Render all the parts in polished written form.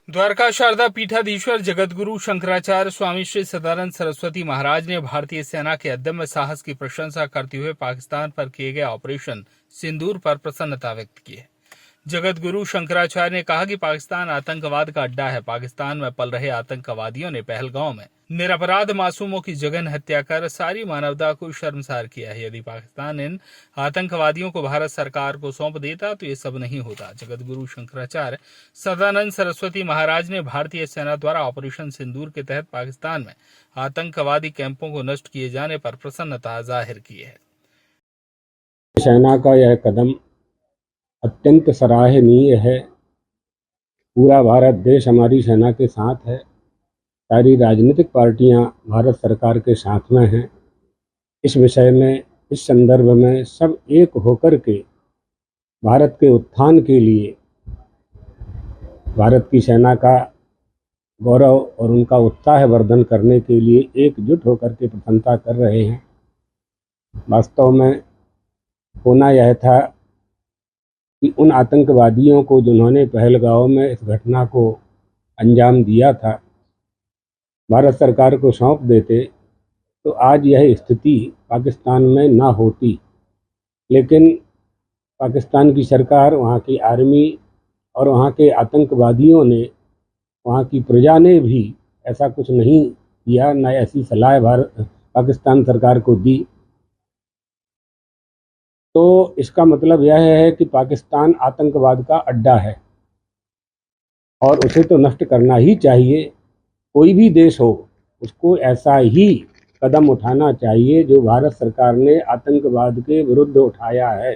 द्वारका शारदा पीठाधीश्वर जगतगुरु शंकराचार्य स्वामी श्री सदानंद सरस्वती महाराज ने भारतीय सेना के अदम्य साहस की प्रशंसा करते हुए पाकिस्तान पर किए गए ऑपरेशन सिंदूर पर प्रसन्नता व्यक्त की है। जगतगुरु शंकराचार्य ने कहा कि पाकिस्तान आतंकवाद का अड्डा है। पाकिस्तान में पल रहे आतंकवादियों ने पहलगांव में निरपराध मासूमों की जघन्य हत्या कर सारी मानवता को शर्मसार किया है। यदि पाकिस्तान इन आतंकवादियों को भारत सरकार को सौंप देता तो ये सब नहीं होता। जगतगुरु शंकराचार्य सदानंद सरस्वती महाराज ने भारतीय सेना द्वारा ऑपरेशन सिंदूर के तहत पाकिस्तान में आतंकवादी कैंपों को नष्ट किए जाने पर प्रसन्नता जाहिर की है। सेना का यह कदम अत्यंत सराहनीय है। पूरा भारत देश हमारी सेना के साथ है। सारी राजनीतिक पार्टियां भारत सरकार के साथ में हैं। इस विषय में, इस संदर्भ में सब एक होकर के भारत के उत्थान के लिए, भारत की सेना का गौरव और उनका उत्साह वर्धन करने के लिए एकजुट होकर के प्रशंसा कर रहे हैं। वास्तव में होना यह था कि उन आतंकवादियों को जिन्होंने पहलगांव में इस घटना को अंजाम दिया था, भारत सरकार को सौंप देते तो आज यह स्थिति पाकिस्तान में ना होती। लेकिन पाकिस्तान की सरकार, वहाँ की आर्मी और वहाँ के आतंकवादियों ने, वहाँ की प्रजा ने भी ऐसा कुछ नहीं किया, न ऐसी सलाह पाकिस्तान सरकार को दी। तो इसका मतलब यह है कि पाकिस्तान आतंकवाद का अड्डा है और उसे तो नष्ट करना ही चाहिए। कोई भी देश हो, उसको ऐसा ही कदम उठाना चाहिए जो भारत सरकार ने आतंकवाद के विरुद्ध उठाया है।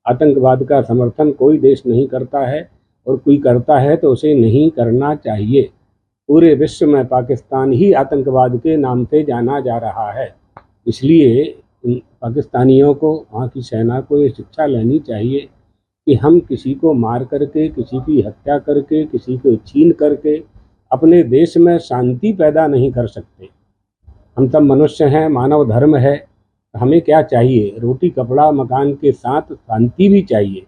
आतंकवाद का समर्थन कोई देश नहीं करता है और कोई करता है तो उसे नहीं करना चाहिए। पूरे विश्व में पाकिस्तान ही आतंकवाद के नाम से जाना जा रहा है। इसलिए पाकिस्तानियों को, वहाँ की सेना को ये शिक्षा लेनी चाहिए कि हम किसी को मार करके, किसी की हत्या करके, किसी को छीन करके अपने देश में शांति पैदा नहीं कर सकते। हम सब मनुष्य हैं, मानव धर्म है। हमें क्या चाहिए? रोटी कपड़ा मकान के साथ शांति भी चाहिए,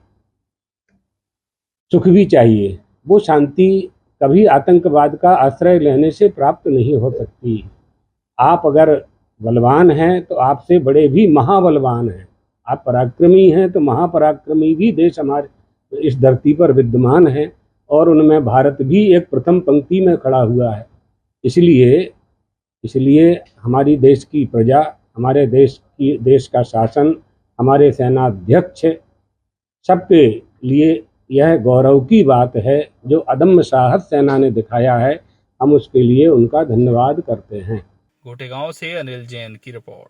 सुख भी चाहिए। वो शांति कभी आतंकवाद का आश्रय लेने से प्राप्त नहीं हो सकती। आप अगर बलवान हैं तो आपसे बड़े भी महाबलवान हैं। आप पराक्रमी हैं तो महापराक्रमी भी देश हमारे इस धरती पर विद्यमान हैं और उनमें भारत भी एक प्रथम पंक्ति में खड़ा हुआ है। इसलिए हमारी देश की प्रजा, हमारे देश का शासन, हमारे सेनाध्यक्ष, सबके लिए यह गौरव की बात है जो अदम्य साहस सेना ने दिखाया है। हम उसके लिए उनका धन्यवाद करते हैं। गोटेगांव से अनिल जैन की रिपोर्ट।